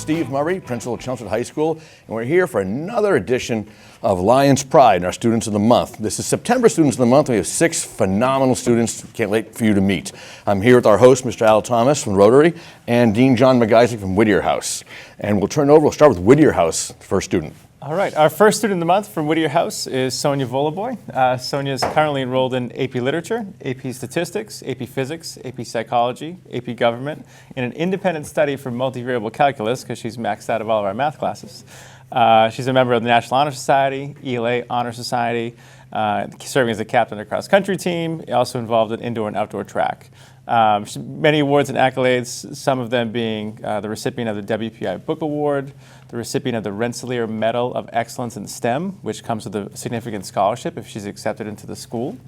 Steve Murray, principal of Chelmsford High School, and we're here for another edition of Lions Pride and our Students of the Month. This is September Students of the Month. We have 6 phenomenal students. Can't wait for you to meet. I'm here with our host, Mr. Al Thomas from Rotary, and Dean John McGeisig from Whittier House. And we'll start with Whittier House, first student. All right, our first student of the month from Whittier House is Sonia Volaboy. Sonia is currently enrolled in AP Literature, AP Statistics, AP Physics, AP Psychology, AP Government, in an independent study for multivariable calculus because she's maxed out of all of our math classes. She's a member of the National Honor Society, ELA Honor Society, serving as a captain of the cross-country team, also involved in indoor and outdoor track. Many awards and accolades, some of them being the recipient of the WPI Book Award, the recipient of the Rensselaer Medal of Excellence in STEM, which comes with a significant scholarship if she's accepted into the school.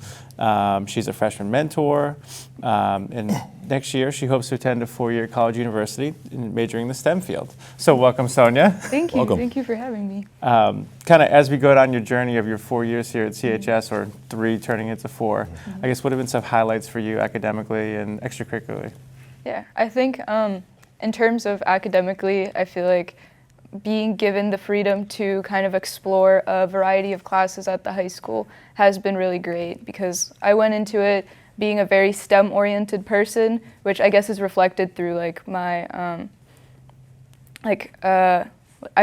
She's a freshman mentor, and next year she hopes to attend a 4-year college university majoring in the STEM field. So welcome, Sonia. Thank you. Welcome. Thank you for having me. Kind of as we go down your journey of your 4 years here at CHS, or 3 turning into 4, I guess what have been some highlights for you academically and extracurricularly? Yeah, I think in terms of academically, I feel like being given the freedom to kind of explore a variety of classes at the high school has been really great because I went into it being a very STEM-oriented person, which I guess is reflected through like my, I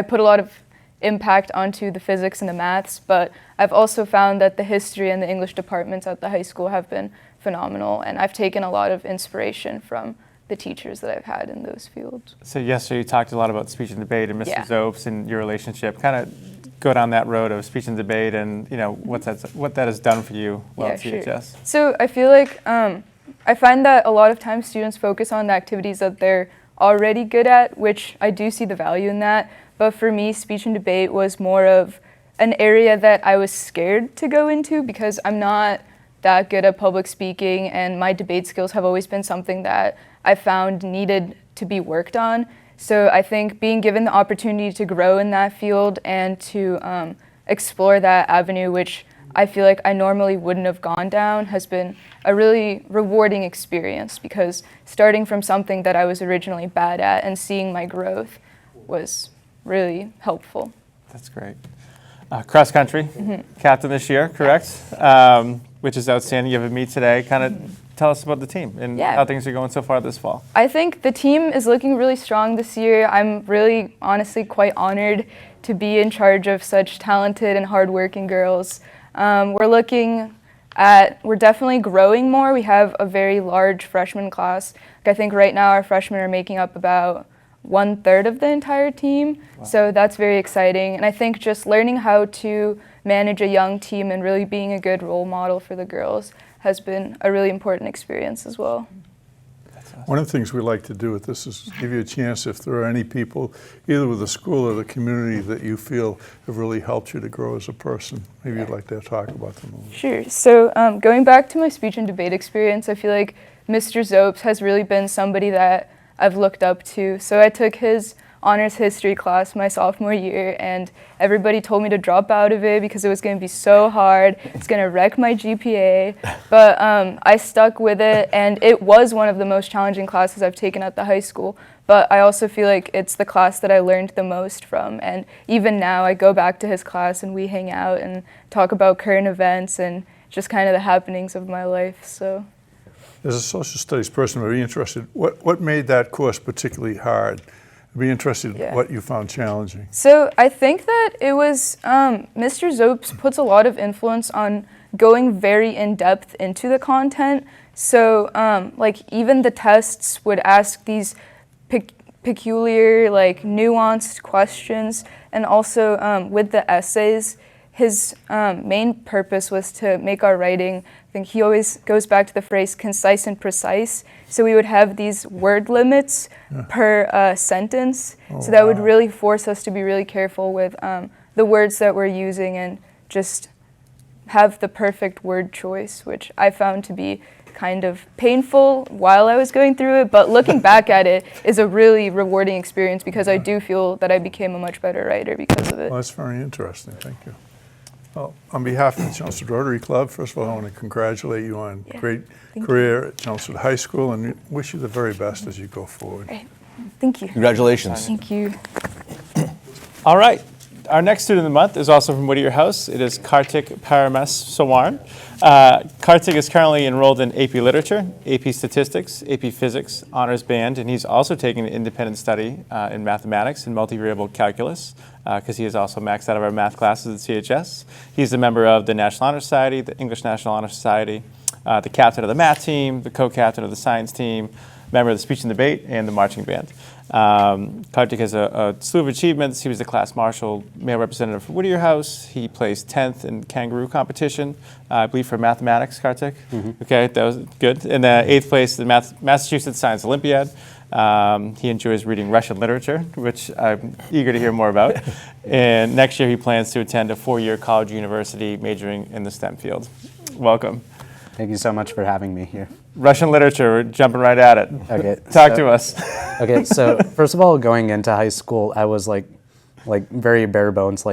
put a lot of impact onto the physics and the maths, but I've also found that the history and the English departments at the high school have been phenomenal, and I've taken a lot of inspiration from the teachers that I've had in those fields. So yesterday you talked a lot about speech and debate and Mr. Yeah. Zopes and your relationship. Kind of go down that road of speech and debate and what that has done for you while at CHS. Sure. So I feel like I find that a lot of times students focus on the activities that they're already good at, which I do see the value in that. But for me, speech and debate was more of an area that I was scared to go into because I'm not that good at public speaking, and my debate skills have always been something that I found needed to be worked on. So I think being given the opportunity to grow in that field and to explore that avenue, which I feel like I normally wouldn't have gone down, has been a really rewarding experience because starting from something that I was originally bad at and seeing my growth was really helpful. That's great. Cross country, captain this year, correct? Which is outstanding. You have a meet today. Kind of tell us about the team and how things are going so far this fall. I think the team is looking really strong this year. I'm really, honestly, quite honored to be in charge of such talented and hardworking girls. We're definitely growing more. We have a very large freshman class. I think right now our freshmen are making up about 1/3 of the entire team. Wow. So that's very exciting. And I think just learning how to manage a young team and really being a good role model for the girls has been a really important experience as well. Awesome. One of the things we like to do with this is give you a chance if there are any people, either with the school or the community, that you feel have really helped you to grow as a person. Maybe you'd like to talk about them a little. Sure. So going back to my speech and debate experience, I feel like Mr. Zopes has really been somebody that I've looked up to. So I took his honors history class my sophomore year, and everybody told me to drop out of it because it was going to be so hard. It's going to wreck my GPA. But I stuck with it, and it was one of the most challenging classes I've taken at the high school. But I also feel like it's the class that I learned the most from. And even now, I go back to his class, and we hang out and talk about current events and just kind of the happenings of my life. So, as a social studies person, I'd be interested, what made that course particularly hard? I'd be interested in what you found challenging. So I think that it was, Mr. Zopes puts a lot of influence on going very in-depth into the content. So like even the tests would ask these peculiar, like nuanced questions. And also with the essays, his main purpose was to make our writing, I think he always goes back to the phrase concise and precise. So we would have these word limits per sentence. So that would really force us to be really careful with the words that we're using and just have the perfect word choice, which I found to be kind of painful while I was going through it, but looking back at it is a really rewarding experience because I do feel that I became a much better writer because of it. Well, that's very interesting. Thank you. Well, on behalf of the Chelmsford Rotary Club, first of all, I want to congratulate you on a great career at Chelmsford High School and wish you the very best as you go forward. Right. Thank you. Congratulations. Thank you. All right. Our next student of the month is also from Whittier House. It is Kartik Parames Sawarn. Kartik is currently enrolled in AP Literature, AP Statistics, AP Physics, Honors Band, and he's also taking an independent study in mathematics and multivariable calculus because he is also maxed out of our math classes at CHS. He's a member of the National Honor Society, the English National Honor Society, the captain of the math team, the co-captain of the science team, member of the speech and debate, and the marching band. Kartik has a slew of achievements. He was the class marshal, male representative for Whittier House. He placed 10th in kangaroo competition, I believe for mathematics, Kartik. Okay, that was good. And 8th place in the Massachusetts Science Olympiad. He enjoys reading Russian literature, which I'm eager to hear more about. And next year he plans to attend a 4-year college university majoring in the STEM field. Welcome. Thank you so much for having me here. Russian literature, we're jumping right at it. Okay. Talk to us. Okay, so first of all, going into high school, I was like very bare bones,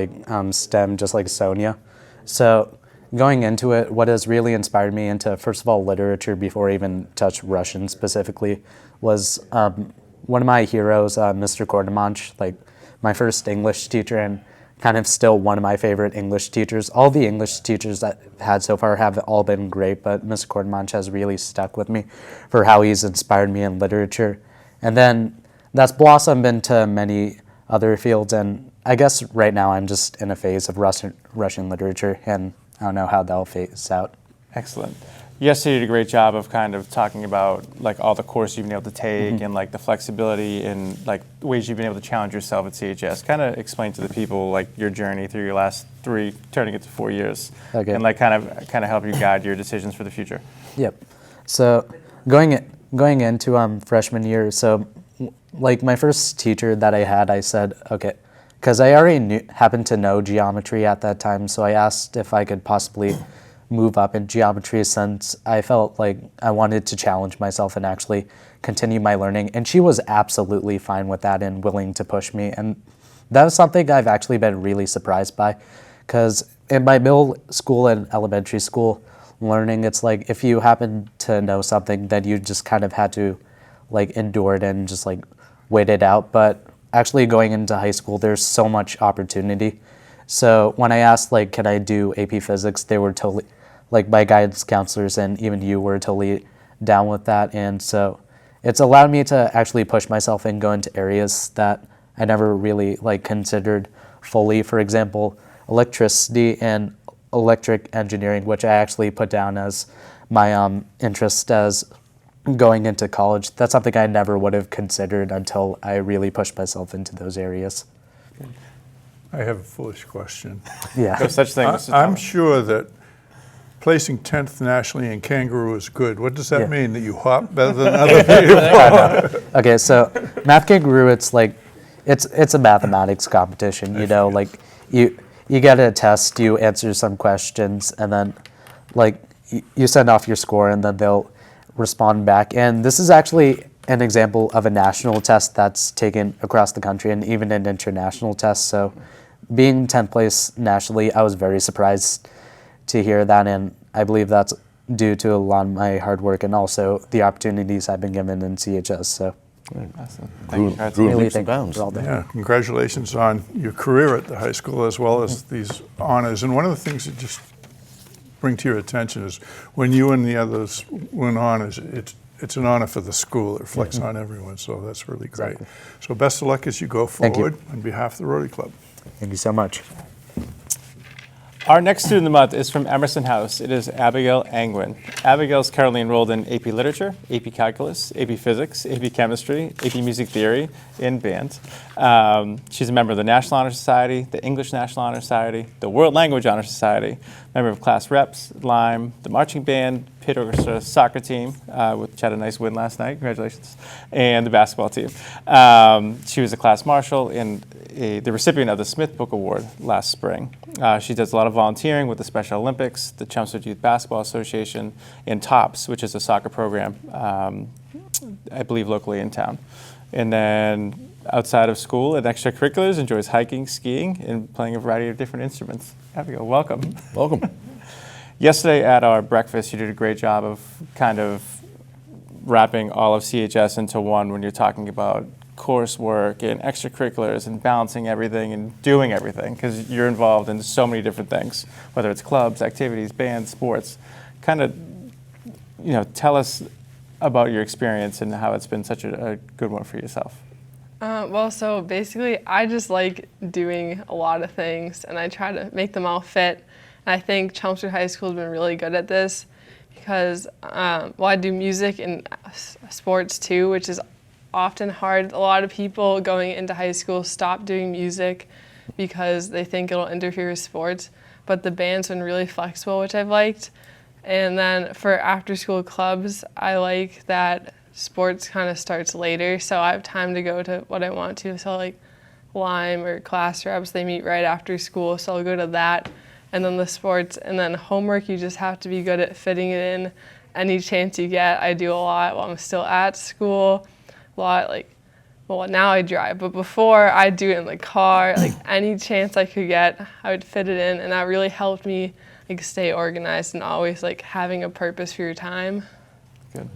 STEM, just like Sonia. So going into it, what has really inspired me into, first of all, literature before I even touched Russian specifically, was one of my heroes, Mr. Kordemanch, like my first English teacher, and kind of still one of my favorite English teachers. All the English teachers that I've had so far have all been great, but Mr. Kordemanch has really stuck with me for how he's inspired me in literature. And then that's blossomed into many other fields, and I guess right now I'm just in a phase of Russian literature, and I don't know how that'll phase out. Excellent. Yesterday you did a great job of kind of talking about like all the courses you've been able to take and like the flexibility and like ways you've been able to challenge yourself at CHS. Kind of explain to the people like your journey through your last 3, turning it to 4 years, and like kind of help you guide your decisions for the future. Yep. So going into freshman year, so like my first teacher that I had, I said, okay, because I already happened to know geometry at that time, so I asked if I could possibly move up in geometry since I felt like I wanted to challenge myself and actually continue my learning. And she was absolutely fine with that and willing to push me. And that was something I've actually been really surprised by, because in my middle school and elementary school learning, it's like if you happen to know something, then you just kind of had to like endure it and just like wait it out. But actually going into high school, there's so much opportunity. So when I asked like, can I do AP Physics, they were totally, like my guidance counselors and even you were totally down with that. And so it's allowed me to actually push myself and go into areas that I never really like considered fully. For example, electricity and electric engineering, which I actually put down as my interest as going into college. That's something I never would have considered until I really pushed myself into those areas. I have a foolish question. Yeah. No such thing. Mr. I'm Thomas. sure that placing 10th nationally in kangaroo is good. What does that Yeah. mean? That you hop better than other people? Okay, so Math Kangaroo, it's like, it's a mathematics competition, you know, like you get a test, you answer some questions, and then like you send off your score and then they'll respond back. And this is actually an example of a national test that's taken across the country and even an international test. So being 10th place nationally, I was very surprised to hear that, and I believe that's due to a lot of my hard work and also the opportunities I've been given in CHS. So Awesome. Thank you, Kartik. Grew really leaps and thank you bounds. for all that. Yeah, congratulations on your career at the high school as well as these honors. And one of the things that just bring to your attention is when you and the others win honors, it's an honor for the school. It reflects on everyone, so that's really great. Exactly. So best of luck as you go Thank you. forward on behalf of the Rotary Club. Thank you so much. Our next student of the month is from Emerson House. It is Abigail Angwin. Abigail is currently enrolled in AP Literature, AP Calculus, AP Physics, AP Chemistry, AP Music Theory, and Band. She's a member of the National Honor Society, the English National Honor Society, the World Language Honor Society, member of Class Reps, Lime, the Marching Band, Pitt Orchestra soccer team, which had a nice win last night, congratulations, and the basketball team. She was a class marshal and the recipient of the Smith Book Award last spring. She does a lot of volunteering with the Special Olympics, the Chelmsford Youth Basketball Association, and TOPS, which is a soccer program, I believe locally in town. And then outside of school and extracurriculars, enjoys hiking, skiing, and playing a variety of different instruments. Abigail, welcome. Welcome. Yesterday at our breakfast, you did a great job of kind of wrapping all of CHS into one when you're talking about coursework and extracurriculars and balancing everything and doing everything, because you're involved in so many different things, whether it's clubs, activities, bands, sports. Kind of, tell us about your experience and how it's been such a good one for yourself. Well, so basically, I just like doing a lot of things, and I try to make them all fit. And I think Chelmsford High School has been really good at this because, I do music and sports too, which is often hard. A lot of people going into high school stop doing music because they think it'll interfere with sports, but the band's been really flexible, which I've liked. And then for after-school clubs, I like that sports kind of starts later, so I have time to go to what I want to. So like Lime or class reps, they meet right after school, so I'll go to that. And then the sports, and then homework, you just have to be good at fitting it in any chance you get. I do a lot while I'm still at school. A lot, now I drive, but before I'd do it in the car. Like any chance I could get, I would fit it in, and that really helped me stay organized and always having a purpose for your time. Good.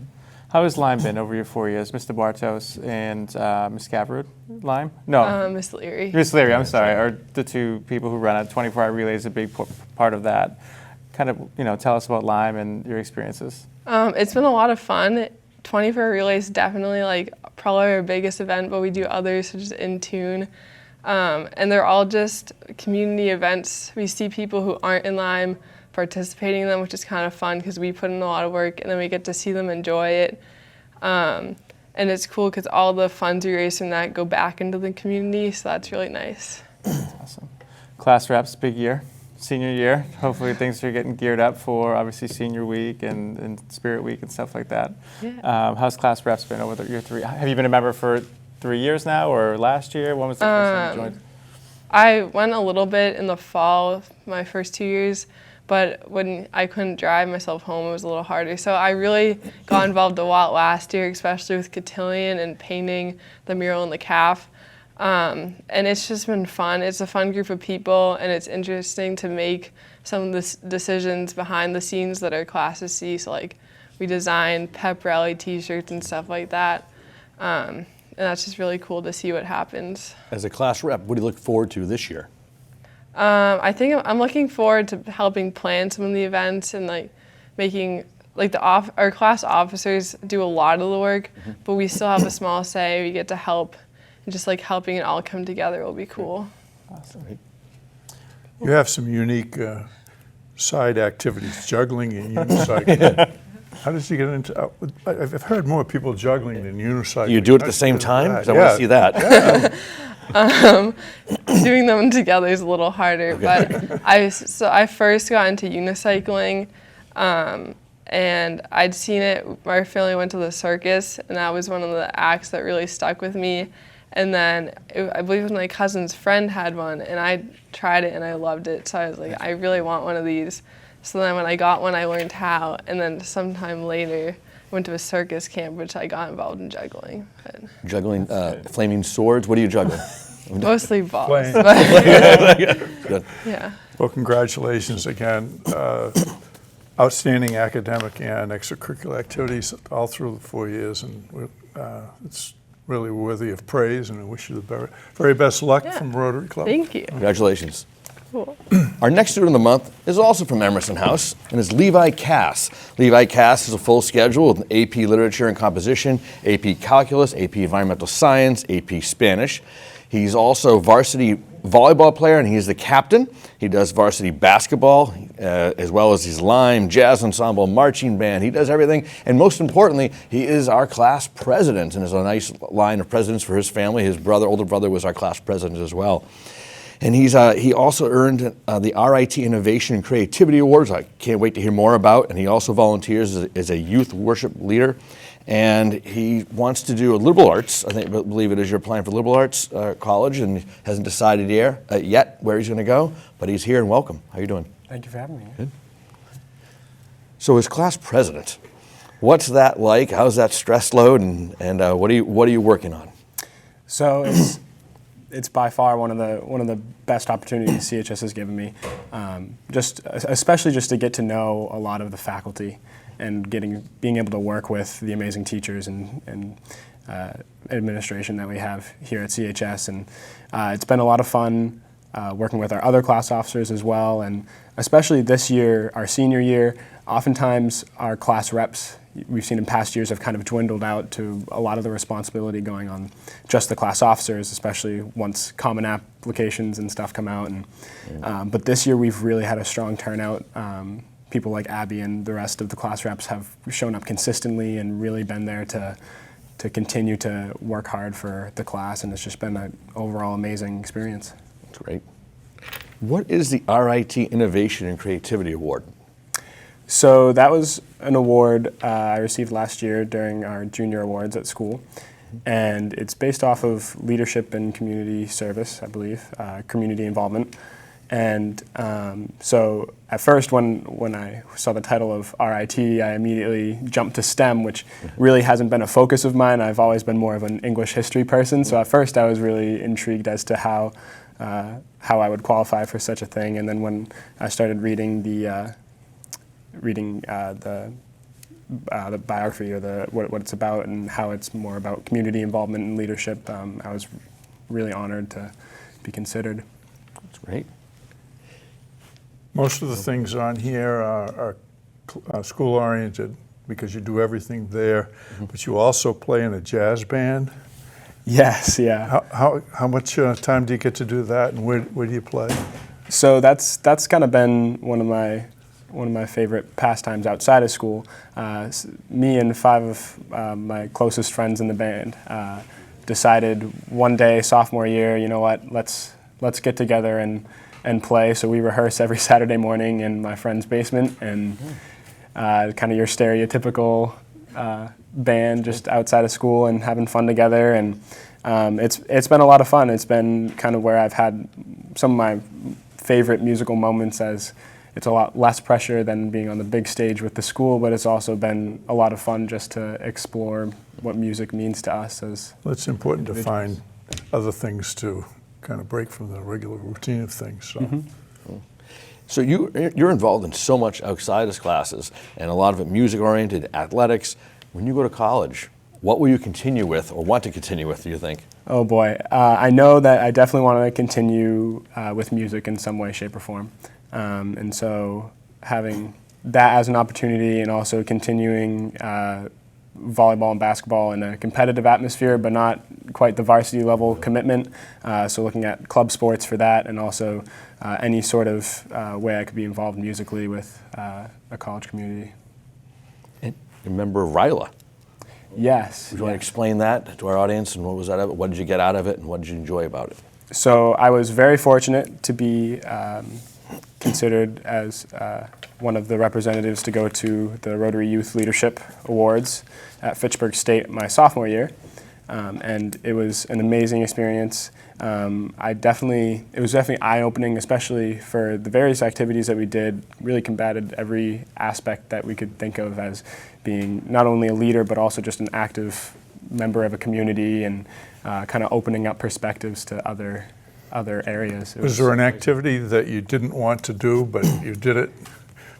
How has Lime been over your 4 years? Mr. Bartos and Ms. Gavrud? Lime? No. Miss Leary. Miss Leary, I'm sorry, are the two people who run a 24-hour relay is a big part of that. Kind of, tell us about Lime and your experiences. It's been a lot of fun. 24-hour relay is definitely probably our biggest event, but we do others such as In Tune. And they're all just community events. We see people who aren't in Lime participating in them, which is kind of fun because we put in a lot of work and then we get to see them enjoy it. And it's cool because all the funds we raise from that go back into the community, so that's really nice. That's awesome. Class reps, big year, senior year. Hopefully things are getting geared up for obviously senior week and Spirit Week and stuff like that. Yeah. How's class reps been over year 3? Have you been a member for 3 years now or last year? When was the first time you joined? I went a little bit in the fall, my first 2 years, but when I couldn't drive myself home, it was a little harder. So I really got involved a lot last year, especially with cotillion and painting the mural in the calf. And it's just been fun. It's a fun group of people, and it's interesting to make some of the decisions behind the scenes that our classes see. So we design pep rally t-shirts and stuff like that. And that's just really cool to see what happens. As a class rep, what do you look forward to this year? I think I'm looking forward to helping plan some of the events and making our class officers do a lot of the work, but we still have a small say. We get to help, and just helping it all come together will be cool. Awesome. You have some unique side activities, juggling and unicycling. How did you get into? I've heard more people juggling than unicycling. You do it at the same time? 'Cause I want to see that. Doing them together is a little harder, but I first got into unicycling, and I'd seen it. My family went to the circus, and that was one of the acts that really stuck with me. And then I believe it was my cousin's friend had one, and I tried it and I loved it. So I was like, I really want one of these. So then when I got one, I learned how, and then sometime later, went to a circus camp, which I got involved in juggling. But Juggling flaming swords. What do you juggle? mostly balls. Flame. But Good. yeah. Well, congratulations again. Outstanding academic and extracurricular activities all through the 4 years, and it's really worthy of praise, and I wish you the very best luck from Rotary Club. Thank you. Congratulations. Cool. Our next student of the month is also from Emerson House and is Levi Cass. Levi Cass has a full schedule with AP Literature and Composition, AP Calculus, AP Environmental Science, AP Spanish. He's also varsity volleyball player, and he's the captain. He does varsity basketball, as well as his Lime, jazz ensemble, marching band. He does everything, and most importantly, he is our class president, and there's a nice line of presidents for his family. His older brother was our class president as well. And he also earned the RIT Innovation and Creativity Awards. I can't wait to hear more about. And he also volunteers as a youth worship leader. And he wants to do a liberal arts. I believe it is you're applying for liberal arts college, and hasn't decided yet where he's going to go. But he's here, and welcome. How are you doing? Thank you for having me. Good. So as class president, what's that like? How's that stress load? And what are you working on? So it's by far one of the best opportunities CHS has given me, especially just to get to know a lot of the faculty and being able to work with the amazing teachers and administration that we have here at CHS, and it's been a lot of fun working with our other class officers as well, and especially this year, our senior year, oftentimes our class reps, we've seen in past years, have kind of dwindled out to a lot of the responsibility going on just the class officers, especially once common applications and stuff come out. And but this year we've really had a strong turnout. People like Abby and the rest of the class reps have shown up consistently and really been there to continue to work hard for the class, and it's just been an overall amazing experience. That's great. What is the RIT Innovation and Creativity Award? So that was an award I received last year during our junior awards at school, and it's based off of leadership and community service, I believe, community involvement. And so at first when I saw the title of RIT, I immediately jumped to STEM, which really hasn't been a focus of mine. I've always been more of an English history person, so at first I was really intrigued as to how I would qualify for such a thing. And then when I started reading the biography, or what it's about, and how it's more about community involvement and leadership, I was really honored to be considered. That's great. Most of the things on here are school-oriented because you do everything there, but you also play in a jazz band. Yes, yeah. How much time do you get to do that, and where do you play? So that's kind of been one of my favorite pastimes outside of school. Me and 5 of my closest friends in the band decided one day, sophomore year, you know what, let's get together and play. So we rehearse every Saturday morning in my friend's basement, and kind of your stereotypical band just outside of school and having fun together. And it's been a lot of fun. It's been kind of where I've had some of my favorite musical moments, as it's a lot less pressure than being on the big stage with the school, but it's also been a lot of fun just to explore what music means to us as Well, it's important to find other things to kind of break from the regular routine of things. So. So you're involved in so much outside of classes, and a lot of it music-oriented, athletics. When you go to college, what will you continue with, or want to continue with, do you think? Oh boy, I know that I definitely want to continue with music in some way, shape, or form. And so having that as an opportunity, and also continuing volleyball and basketball in a competitive atmosphere, but not quite the varsity level commitment. So looking at club sports for that, and also any sort of way I could be involved musically with a college community. And you're a member of RILA. Yes. Would you want to explain that to our audience, and what was that of it? What did you get out of it, and what did you enjoy about it? So I was very fortunate to be considered as one of the representatives to go to the Rotary Youth Leadership Awards at Fitchburg State my sophomore year, and it was an amazing experience. It was definitely eye-opening, especially for the various activities that we did. Really combated every aspect that we could think of as being not only a leader, but also just an active member of a community, and kind of opening up perspectives to other areas. Was there an activity that you didn't want to do, but you did it?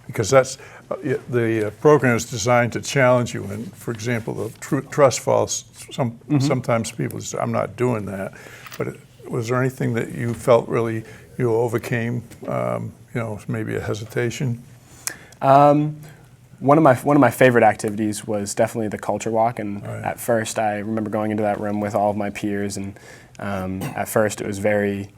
Because that's the program is designed to challenge you. And for example, the trust falls. Sometimes people say, "I'm not doing that." But was there anything that you felt really you overcame? Maybe a hesitation. One of my favorite activities was definitely the culture walk. And Right. At first, I remember going into that room with all of my peers, and at first it was very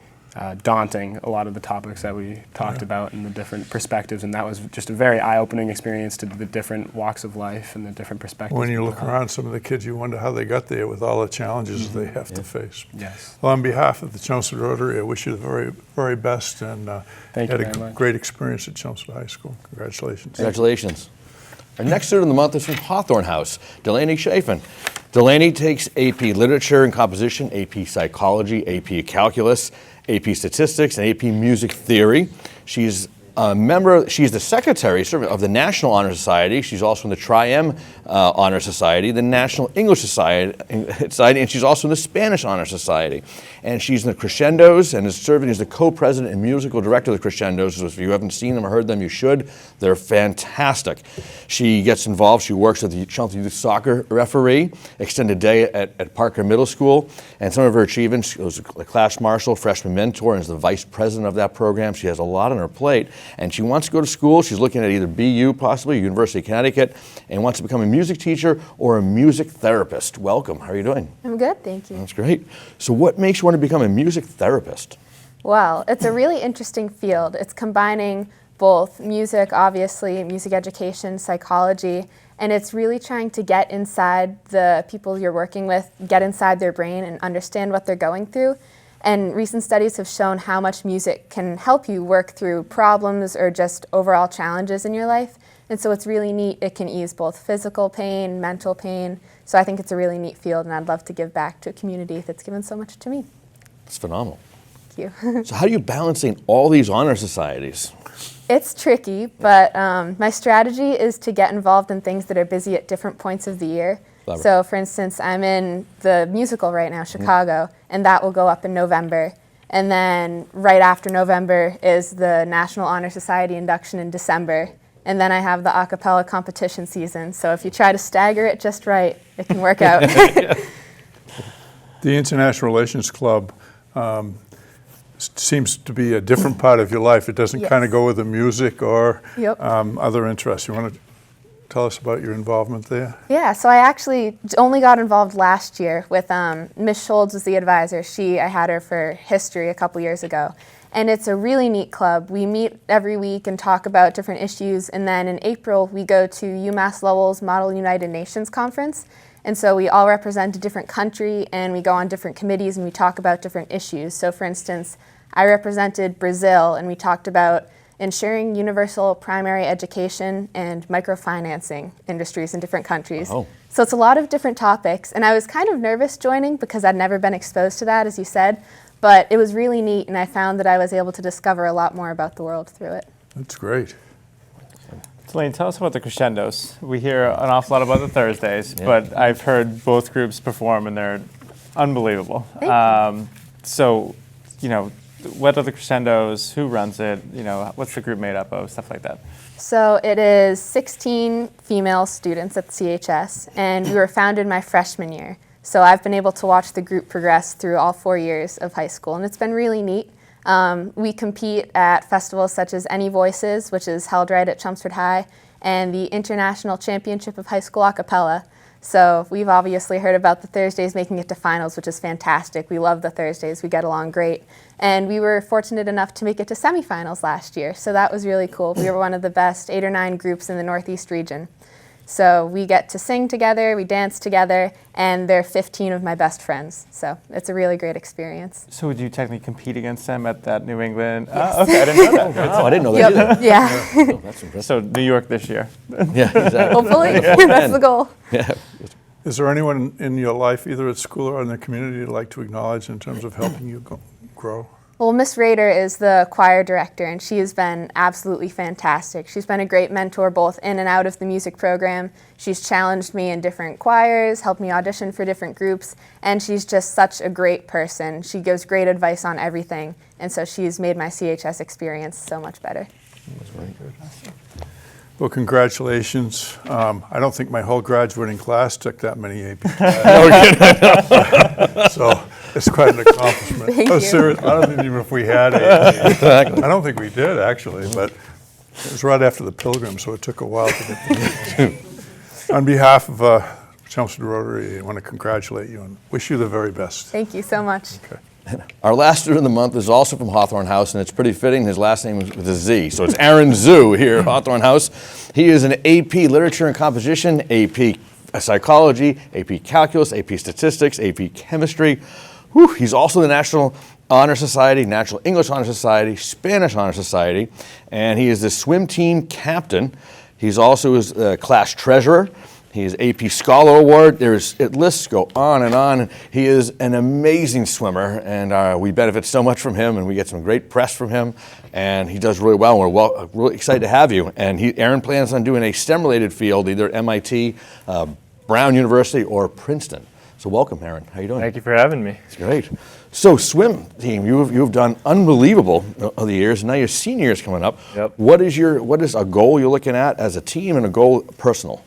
daunting, a lot of the topics that we talked about and the different perspectives, and that was just a very eye-opening experience to the different walks of life and the different perspectives. When you look around some of the kids, you wonder how they got there with all the challenges they have to face. Yes. Well, on behalf of the Chelmsford Rotary, I wish you the very, very best, and Thank had you a very much. great experience at Chelmsford High School. Congratulations. Congratulations. Our next student of the month is from Hawthorne House, Delaney Chafin. Delaney takes AP Literature and Composition, AP Psychology, AP Calculus, AP Statistics, and AP Music Theory. She's a member, she's the secretary of the National Honor Society. She's also in the Tri-M Honor Society, the National English Society, and she's also in the Spanish Honor Society. And she's in the Crescendos and is serving as the co-president and musical director of the Crescendos. So if you haven't seen them or heard them, you should. They're fantastic. She gets involved. She works with the Chelmsford Youth Soccer referee, extended day at Parker Middle School. And some of her achievements, she was a class marshal, freshman mentor, and is the vice president of that program. She has a lot on her plate. And she wants to go to school. She's looking at either BU, possibly, University of Connecticut, and wants to become a music teacher or a music therapist. Welcome. How are you doing? I'm good, thank you. That's great. So what makes you want to become a music therapist? Well, it's a really interesting field. It's combining both music, obviously, music education, psychology, and it's really trying to get inside the people you're working with, get inside their brain and understand what they're going through. And recent studies have shown how much music can help you work through problems or just overall challenges in your life. And so it's really neat. It can ease both physical pain, mental pain. So I think it's a really neat field, and I'd love to give back to a community that's given so much to me. It's phenomenal. Thank you. So how are you balancing all these honor societies? It's tricky, but my strategy is to get involved in things that are busy at different points of the year. Love it. So, for instance, I'm in the musical right now, Chicago, and that will go up in November. And then right after November is the National Honor Society induction in December. And then I have the a cappella competition season. So if you try to stagger it just right, it can work out. The International Relations Club seems to be a different part of your life. It doesn't Yes. kind of go with the music or Yep. other interests. You want to tell us about your involvement there? Yeah, so I actually only got involved last year with Miss Scholz was the advisor. I had her for history a couple years ago. And it's a really neat club. We meet every week and talk about different issues. And then in April, we go to UMass Lowell's Model United Nations Conference. And so we all represent a different country, and we go on different committees and we talk about different issues. So for instance, I represented Brazil, and we talked about ensuring universal primary education and microfinancing industries in different countries. Oh. So it's a lot of different topics, and I was kind of nervous joining because I'd never been exposed to that, as you said, but it was really neat, and I found that I was able to discover a lot more about the world through it. That's great. Elaine, tell us about the Crescendos. We hear an awful lot about the Thursdays, but I've heard both groups perform, and they're unbelievable. Thank you. So, what are the Crescendos? Who runs it? What's the group made up of? Stuff like that. So it is 16 female students at the CHS, and we were founded my freshman year. So I've been able to watch the group progress through all 4 years of high school, and it's been really neat. We compete at festivals such as Any Voices, which is held right at Chelmsford High, and the International Championship of High School A Cappella. So we've obviously heard about the Thursdays making it to finals, which is fantastic. We love the Thursdays. We get along great. And we were fortunate enough to make it to semifinals last year, so that was really cool. We were one of the best 8 or 9 groups in the Northeast region. So we get to sing together, we dance together, and they're 15 of my best friends. So it's a really great experience. So would you technically compete against them at that New England? Okay, I didn't know that. Oh, I didn't know that either. Yeah, Oh, that's impressive. So New York this year. Yeah, exactly. hopefully, that's the goal. Yeah. Is there anyone in your life, either at school or in the community, you'd like to acknowledge in terms of helping you grow? Well, Miss Rader is the choir director, and she has been absolutely fantastic. She's been a great mentor both in and out of the music program. She's challenged me in different choirs, helped me audition for different groups, and she's just such a great person. She gives great advice on everything, and so she's made my CHS experience so much better. That's very good. Well, congratulations. I don't think my whole graduating class took that many AP classes. So it's quite an accomplishment. Thank Oh, you. serious. I don't think even if we had AP. I don't think we did, actually, but it was right after the Pilgrim, so it took a while to get the On behalf of Chelmsford Rotary, I want to congratulate you and wish you the very best. Thank you so much. Okay. Our last student of the month is also from Hawthorne House, and it's pretty fitting. His last name is with a Z. So it's Aaron Zhu here at Hawthorne House. He is an AP Literature and Composition, AP Psychology, AP Calculus, AP Statistics, AP Chemistry. Whew. He's also the National Honor Society, National English Honor Society, Spanish Honor Society, and he is the swim team captain. He's also his class treasurer. He is AP Scholar Award. Lists go on and on. He is an amazing swimmer, and we benefit so much from him, and we get some great press from him, and he does really well. We're really excited to have you. And Aaron plans on doing a STEM-related field, either MIT, Brown University, or Princeton. So welcome, Aaron. How you doing? Thank you for having me. It's great. So swim team, you've done unbelievable over the years, and now your senior year is coming up. Yep. What is a goal you're looking at as a team and a goal personal?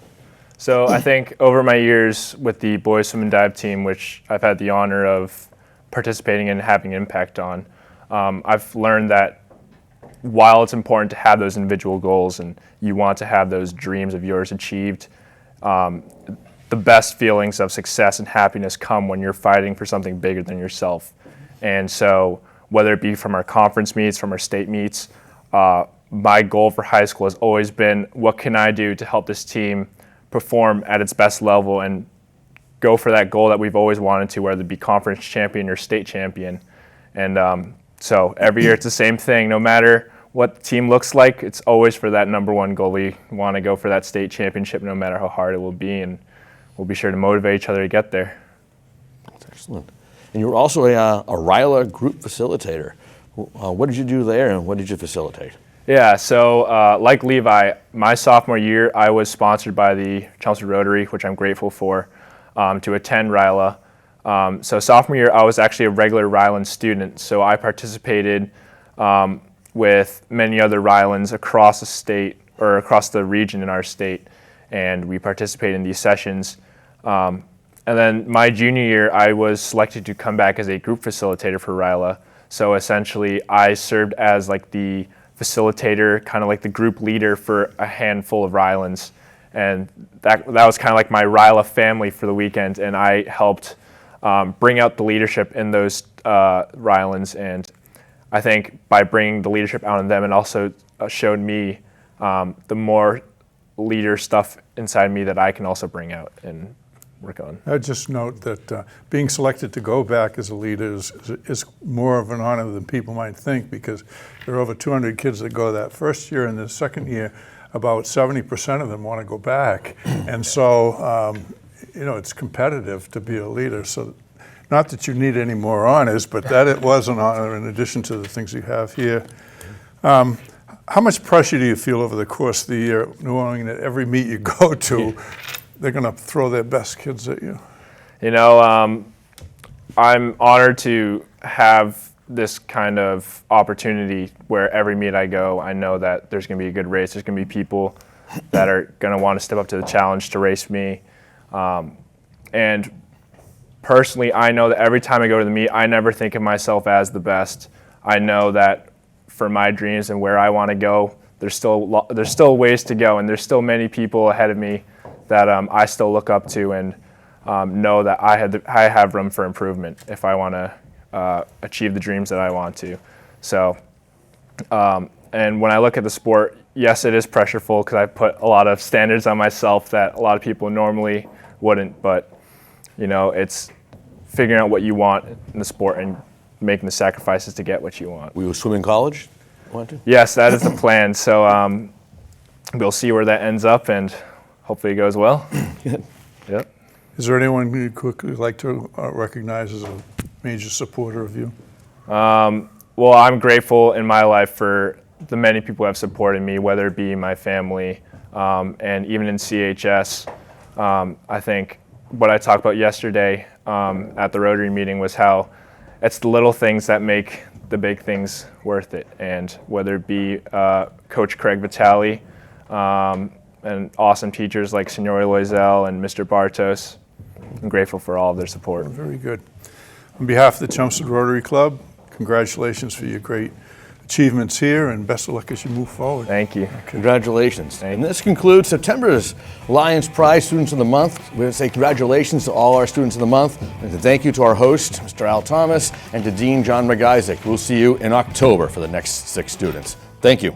So I think over my years with the boys swim and dive team, which I've had the honor of participating in and having impact on, I've learned that while it's important to have those individual goals and you want to have those dreams of yours achieved, the best feelings of success and happiness come when you're fighting for something bigger than yourself. And so whether it be from our conference meets, from our state meets, my goal for high school has always been, what can I do to help this team perform at its best level and go for that goal that we've always wanted to, whether it be conference champion or state champion. And so every year it's the same thing. No matter what the team looks like, it's always for that number one goal. We want to go for that state championship no matter how hard it will be, and we'll be sure to motivate each other to get there. That's excellent. And you were also a RILA group facilitator. What did you do there, and what did you facilitate? Yeah, so like Levi, my sophomore year, I was sponsored by the Chelmsford Rotary, which I'm grateful for, to attend RILA. So sophomore year, I was actually a regular RILAN student, so I participated with many other RILANs across the state, or across the region in our state, and we participated in these sessions. And then my junior year, I was selected to come back as a group facilitator for RILA. So essentially, I served as like the facilitator, kind of like the group leader for a handful of RILANs. And that was kind of like my RILA family for the weekend, and I helped bring out the leadership in those RILANs. And I think by bringing the leadership out in them, it also showed me the more leader stuff inside me that I can also bring out and work on. I'd just note that being selected to go back as a leader is more of an honor than people might think, because there are over 200 kids that go that first year, and the second year, about 70% of them want to go back. And so, it's competitive to be a leader. So not that you need any more honors, but that it was an honor in addition to the things you have here. How much pressure do you feel over the course of the year, knowing that every meet you go to, they're going to throw their best kids at you? You know, I'm honored to have this kind of opportunity where every meet I go, I know that there's going to be a good race. There's going to be people that are going to want to step up to the challenge to race me. And personally, I know that every time I go to the meet, I never think of myself as the best. I know that for my dreams and where I want to go, there's still ways to go, and there's still many people ahead of me that I still look up to, and know that I have room for improvement if I want to achieve the dreams that I want to. So, and when I look at the sport, yes, it is pressureful because I put a lot of standards on myself that a lot of people normally wouldn't, but it's figuring out what you want in the sport and making the sacrifices to get what you want. Will you swim in college? Want to? Yes, that is the plan. So we'll see where that ends up, and hopefully it goes well. Yep. Is there anyone you'd quickly like to recognize as a major supporter of you? Well, I'm grateful in my life for the many people who have supported me, whether it be my family and even in CHS. I think what I talked about yesterday at the Rotary meeting was how it's the little things that make the big things worth it. And whether it be Coach Craig Vitale and awesome teachers like Signore Loisel and Mr. Bartos, I'm grateful for all of their support. Very good. On behalf of the Chelmsford Rotary Club, congratulations for your great achievements here, and best of luck as you move forward. Thank you. Congratulations. And this concludes September's Lions Prize Students of the Month. We want to say congratulations to all our Students of the Month, and to thank you to our host, Mr. Al Thomas, and to Dean John McIsaac. We'll see you in October for the next 6 students. Thank you.